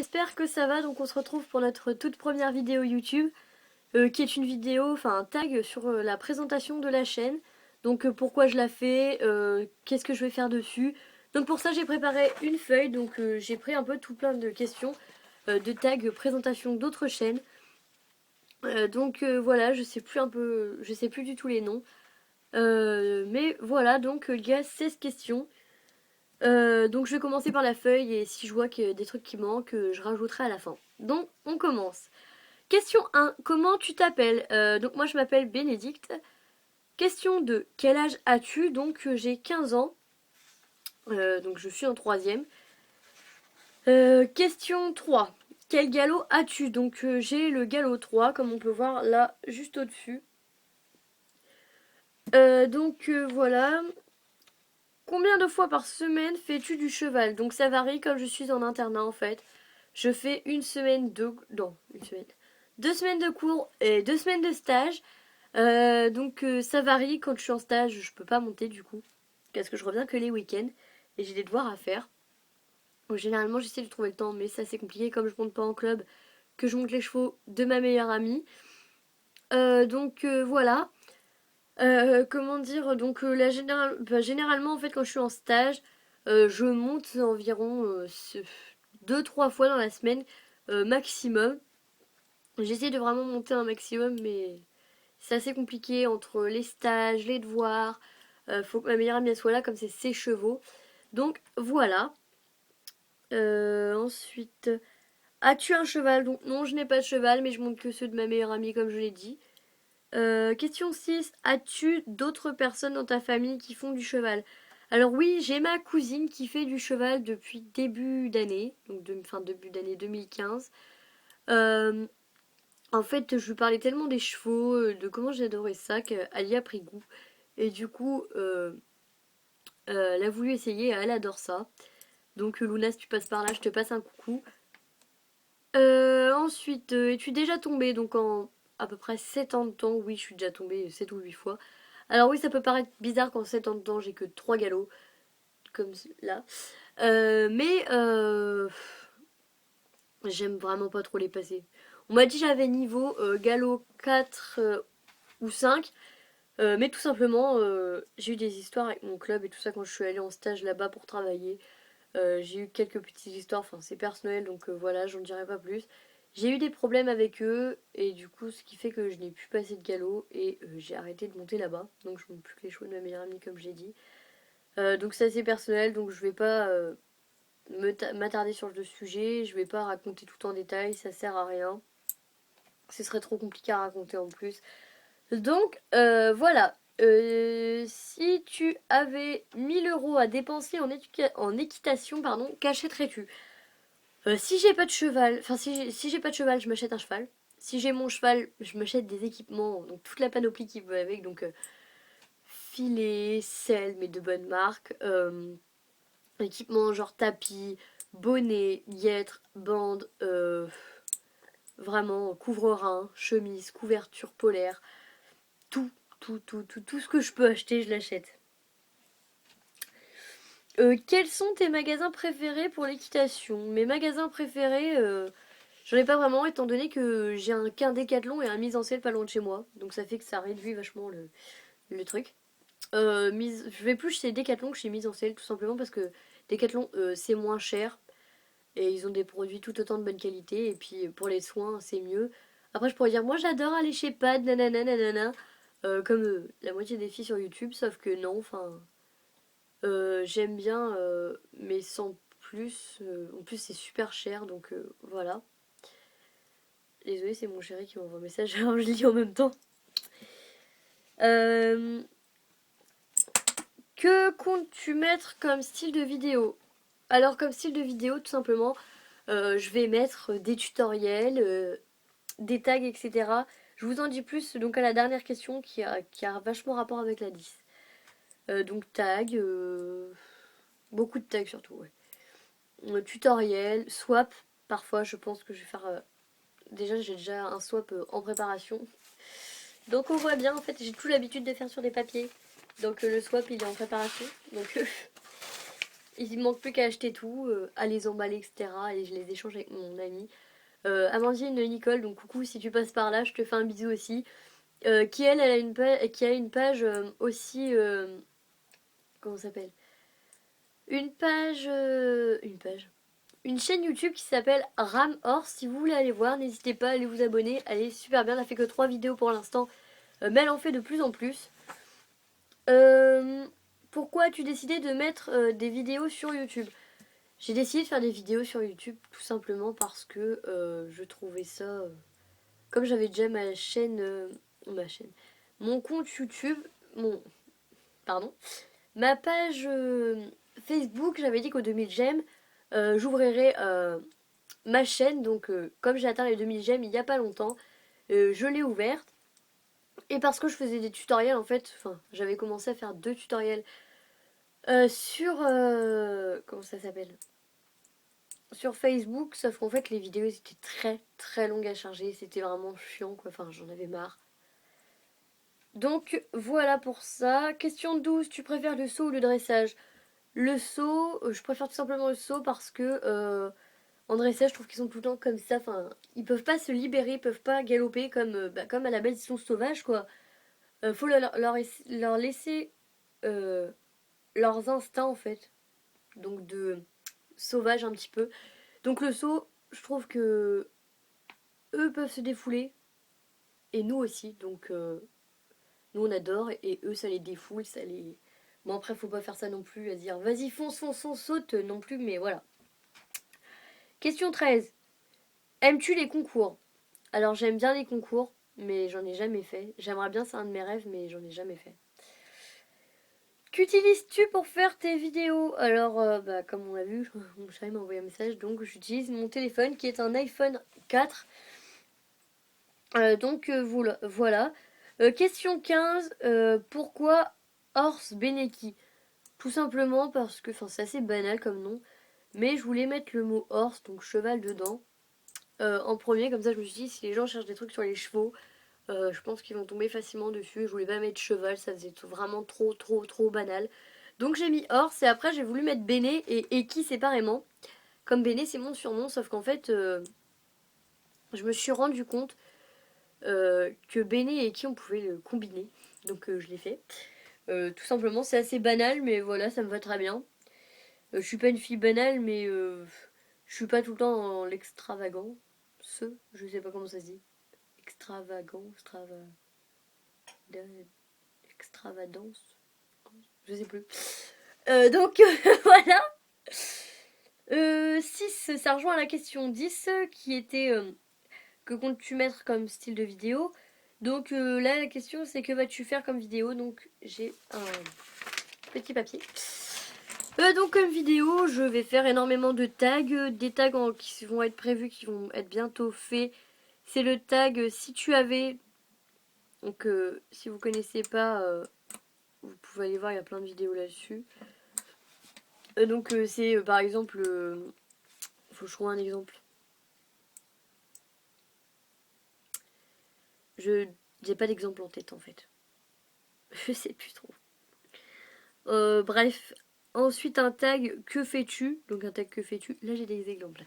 j'espère que ça va. Donc on se retrouve pour notre toute première vidéo YouTube, qui est une vidéo, enfin un tag sur la présentation de la chaîne. Donc pourquoi je la fais, qu'est-ce que je vais faire dessus. Donc pour ça j'ai préparé une feuille, donc j'ai pris un peu tout plein de questions de tags présentation d'autres chaînes. Voilà, je sais plus du tout les noms. Mais voilà, donc il y a 16 questions. Donc je vais commencer par la feuille et si je vois qu'il y a des trucs qui manquent, je rajouterai à la fin. Donc on commence. Question 1. Comment tu t'appelles? Donc moi je m'appelle Bénédicte. Question 2. Quel âge as-tu? Donc j'ai 15 ans. Donc je suis en troisième. Question 3. Quel galop as-tu? Donc j'ai le galop 3 comme on peut voir là juste au-dessus. Voilà. Combien de fois par semaine fais-tu du cheval? Donc ça varie comme je suis en internat en fait. Je fais une semaine de... Non, une semaine. 2 semaines de cours et 2 semaines de stage. Ça varie. Quand je suis en stage, je peux pas monter du coup. Parce que je reviens que les week-ends. Et j'ai des devoirs à faire. Donc, généralement, j'essaie de trouver le temps. Mais ça, c'est compliqué comme je monte pas en club. Que je monte les chevaux de ma meilleure amie. Voilà. Comment dire? Généralement, en fait, quand je suis en stage, je monte environ 2-3 fois dans la semaine maximum. J'essaie de vraiment monter un maximum, mais c'est assez compliqué entre les stages, les devoirs. Faut que ma meilleure amie elle soit là, comme c'est ses chevaux. Donc voilà. Ensuite, as-tu un cheval? Donc non, je n'ai pas de cheval, mais je monte que ceux de ma meilleure amie, comme je l'ai dit. Question 6. As-tu d'autres personnes dans ta famille qui font du cheval? Alors oui, j'ai ma cousine qui fait du cheval depuis début d'année, donc début d'année 2015. Euh, En fait, je lui parlais tellement des chevaux, de comment j'adorais ça, qu'elle y a pris goût. Et du coup, elle a voulu essayer, elle adore ça. Donc Luna, si tu passes par là, je te passe un coucou. Ensuite, es-tu déjà tombée? Donc en à peu près 7 ans de temps, oui, je suis déjà tombée 7 ou 8 fois. Alors oui, ça peut paraître bizarre qu'en 7 ans de temps, j'ai que 3 galops, comme là. J'aime vraiment pas trop les passer. On m'a dit que j'avais niveau galop 4 ou 5. Mais tout simplement, j'ai eu des histoires avec mon club et tout ça quand je suis allée en stage là-bas pour travailler. J'ai eu quelques petites histoires, enfin c'est personnel donc voilà, j'en dirai pas plus. J'ai eu des problèmes avec eux et du coup ce qui fait que je n'ai plus passé de galop et j'ai arrêté de monter là-bas. Donc je monte plus que les chevaux de ma meilleure amie comme j'ai dit. Donc c'est assez personnel donc je vais pas m'attarder sur le sujet, je vais pas raconter tout en détail, ça sert à rien. Ce serait trop compliqué à raconter en plus. Voilà. Si tu avais 1 000 € à dépenser en équitation, pardon, qu'achèterais-tu? Si j'ai pas de cheval, si j'ai pas de cheval, je m'achète un cheval. Si j'ai mon cheval, je m'achète des équipements, donc toute la panoplie qui va avec, donc filet, selle, mais de bonne marque, équipements genre tapis, bonnet, guêtre, bande, vraiment couvre-rein, chemise, couverture polaire, tout, tout ce que je peux acheter, je l'achète. Quels sont tes magasins préférés pour l'équitation? Mes magasins préférés, j'en ai pas vraiment étant donné que j'ai qu'un Décathlon et un mise en selle pas loin de chez moi. Donc ça fait que ça réduit vachement le truc. Je vais plus chez Décathlon que chez mise en selle tout simplement parce que Décathlon c'est moins cher et ils ont des produits tout autant de bonne qualité et puis pour les soins c'est mieux. Après je pourrais dire moi j'adore aller chez Pad nanana nanana comme la moitié des filles sur YouTube sauf que non enfin j'aime bien, mais sans plus. En plus, c'est super cher, donc voilà. Désolée, c'est mon chéri qui m'envoie un message, alors je lis en même temps. Euh, que comptes-tu mettre comme style de vidéo? Alors, comme style de vidéo, tout simplement, je vais mettre des tutoriels, des tags, etc. Je vous en dis plus donc à la dernière question qui a vachement rapport avec la 10. Donc, tag, beaucoup de tags surtout, ouais. Tutoriel, swap. Parfois, je pense que je vais faire. Déjà, j'ai déjà un swap en préparation. Donc, on voit bien, en fait, j'ai tout l'habitude de faire sur des papiers. Donc, le swap, il est en préparation. Donc, Il manque plus qu'à acheter tout, à les emballer, etc. Et je les échange avec mon amie. Amandine Nicole, donc coucou si tu passes par là, je te fais un bisou aussi. Qui elle a qui a une page aussi. Comment ça s'appelle? Une page. Une chaîne YouTube qui s'appelle Ram Horse. Si vous voulez aller voir, n'hésitez pas à aller vous abonner. Elle est super bien. Elle a fait que 3 vidéos pour l'instant. Mais elle en fait de plus en plus. Euh, Pourquoi as-tu décidé de mettre des vidéos sur YouTube? J'ai décidé de faire des vidéos sur YouTube tout simplement parce que je trouvais ça. Comme j'avais déjà ma chaîne. Ma chaîne. Mon compte YouTube. Mon. Pardon. Ma page Facebook, j'avais dit qu'au 2000 j'aime, j'ouvrirai ma chaîne. Donc, comme j'ai atteint les 2000 j'aime il n'y a pas longtemps, je l'ai ouverte. Et parce que je faisais des tutoriels en fait, enfin, j'avais commencé à faire 2 tutoriels sur. Comment ça s'appelle? Sur Facebook, sauf qu'en fait les vidéos étaient très très longues à charger, c'était vraiment chiant quoi, enfin j'en avais marre. Donc voilà pour ça. Question 12, tu préfères le saut ou le dressage? Le saut, je préfère tout simplement le saut parce que en dressage, je trouve qu'ils sont tout le temps comme ça. Enfin, ils peuvent pas se libérer, ils peuvent pas galoper comme, comme à la base ils sont sauvages quoi. Faut leur laisser euh, leurs instincts en fait. Donc de sauvage un petit peu. Donc le saut, je trouve que eux peuvent se défouler et nous aussi. Donc nous on adore et eux ça les défoule, ça les. Bon après faut pas faire ça non plus à dire vas-y fonce fonce fonce saute non plus mais voilà. Question 13. Aimes-tu les concours? Alors j'aime bien les concours, mais j'en ai jamais fait. J'aimerais bien, c'est un de mes rêves, mais j'en ai jamais fait. Qu'utilises-tu pour faire tes vidéos? Alors, comme on l'a vu, mon chéri m'a envoyé un message, donc j'utilise mon téléphone qui est un iPhone 4. Voilà. Question 15. Pourquoi Horse Beneki? Tout simplement parce que, enfin c'est assez banal comme nom, mais je voulais mettre le mot horse, donc cheval dedans, en premier, comme ça je me suis dit si les gens cherchent des trucs sur les chevaux, je pense qu'ils vont tomber facilement dessus. Je voulais pas mettre cheval, ça faisait vraiment trop trop trop banal. Donc j'ai mis horse et après j'ai voulu mettre Béné et Eki séparément. Comme Béné c'est mon surnom, sauf qu'en fait je me suis rendu compte que Béné et Eki on pouvait le combiner. Donc je l'ai fait. Tout simplement c'est assez banal mais voilà ça me va très bien. Je suis pas une fille banale mais je suis pas tout le temps dans l'extravagant. Je sais pas comment ça se dit. Extravagant, extravagance, je sais plus. Donc voilà. 6, ça rejoint à la question 10 qui était que comptes-tu mettre comme style de vidéo. Donc là la question c'est que vas-tu faire comme vidéo. Donc j'ai un petit papier. Donc comme vidéo je vais faire énormément de tags. Des tags qui vont être prévus, qui vont être bientôt faits. C'est le tag si tu avais. Donc si vous connaissez pas, vous pouvez aller voir, il y a plein de vidéos là-dessus. Donc c'est par exemple, faut que je trouve un exemple. Je J'ai pas d'exemple en tête en fait. Je sais plus trop. Bref. Ensuite un tag que fais-tu? Donc un tag que fais-tu? Là j'ai des exemples.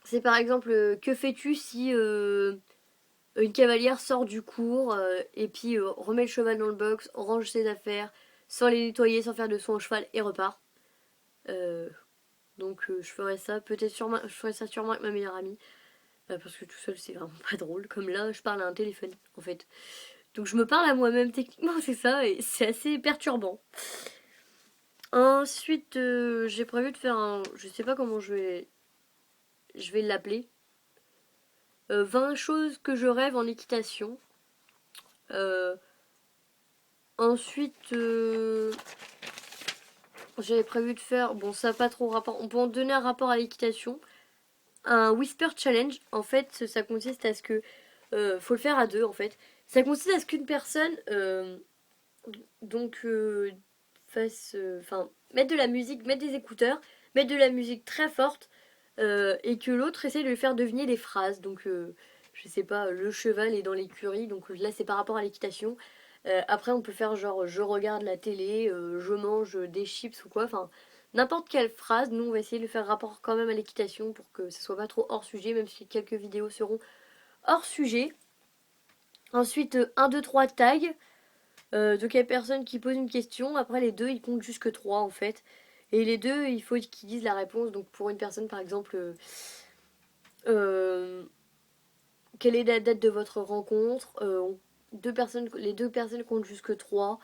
C'est par exemple que fais-tu si une cavalière sort du cours et puis remet le cheval dans le box, range ses affaires, sans les nettoyer, sans faire de soin au cheval et repart. Euh, donc je ferai ça, peut-être sûrement, je ferai ça sûrement avec ma meilleure amie. Parce que tout seul c'est vraiment pas drôle. Comme là, je parle à un téléphone en fait. Donc je me parle à moi-même techniquement, c'est ça, et c'est assez perturbant. Ensuite, j'ai prévu de faire un. Je sais pas comment je vais l'appeler. 20 choses que je rêve en équitation. Euh, Ensuite, j'avais prévu de faire. Bon, ça n'a pas trop rapport. On peut en donner un rapport à l'équitation. Un Whisper Challenge. En fait, ça consiste à ce que. Faut le faire à deux en fait. Ça consiste à ce qu'une personne donc fasse, enfin mettre de la musique, mettre des écouteurs, mettre de la musique très forte et que l'autre essaie de lui faire deviner des phrases. Donc je sais pas, le cheval est dans l'écurie, donc là c'est par rapport à l'équitation. Après on peut faire genre je regarde la télé, je mange des chips ou quoi. Enfin n'importe quelle phrase. Nous, on va essayer de le faire rapport quand même à l'équitation pour que ce soit pas trop hors sujet, même si quelques vidéos seront hors sujet. Ensuite, 1, 2, 3 tags. Donc il y a personne qui pose une question. Après, les deux, ils comptent jusque 3 en fait. Et les deux, il faut qu'ils disent la réponse. Donc pour une personne, par exemple, euh, quelle est la date de votre rencontre? Les deux personnes comptent jusque 3.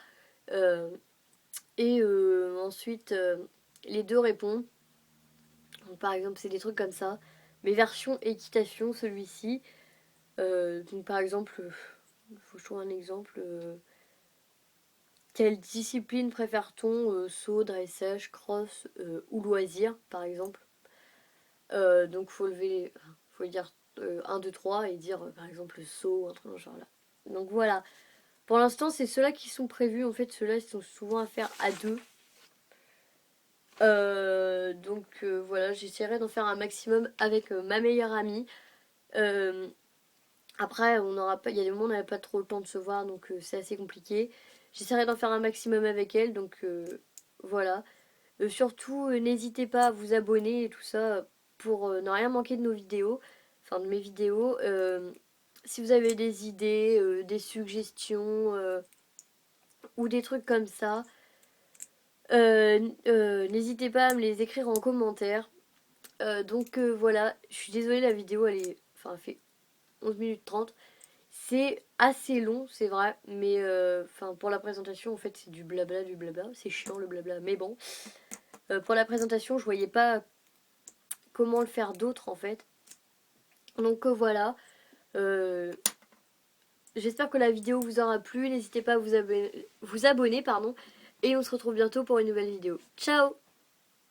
Et ensuite, les deux répondent. Donc, par exemple, c'est des trucs comme ça. Mais version équitation, celui-ci. Donc par exemple, il faut que je trouve un exemple. Quelle discipline préfère-t-on? Saut, dressage, cross ou loisir, par exemple. Donc faut dire 1, 2, 3 et dire par exemple saut, un truc dans ce genre là. Donc voilà. Pour l'instant, c'est ceux-là qui sont prévus. En fait, ceux-là, ils sont souvent à faire à deux. Voilà, j'essaierai d'en faire un maximum avec ma meilleure amie. Euh, Après, on n'aura pas, il y a des moments où on n'avait pas trop le temps de se voir, donc c'est assez compliqué. J'essaierai d'en faire un maximum avec elle, donc voilà. Surtout, n'hésitez pas à vous abonner et tout ça pour ne rien manquer de nos vidéos, enfin de mes vidéos. Si vous avez des idées, des suggestions ou des trucs comme ça, n'hésitez pas à me les écrire en commentaire. Voilà, je suis désolée, la vidéo elle fait 11 minutes 30. C'est assez long, c'est vrai, mais pour la présentation, en fait, c'est du blabla, du blabla. C'est chiant le blabla, mais bon. Pour la présentation, je voyais pas comment le faire d'autre en fait. Donc voilà. Euh, J'espère que la vidéo vous aura plu. N'hésitez pas à vous abonner, pardon. Et on se retrouve bientôt pour une nouvelle vidéo. Ciao!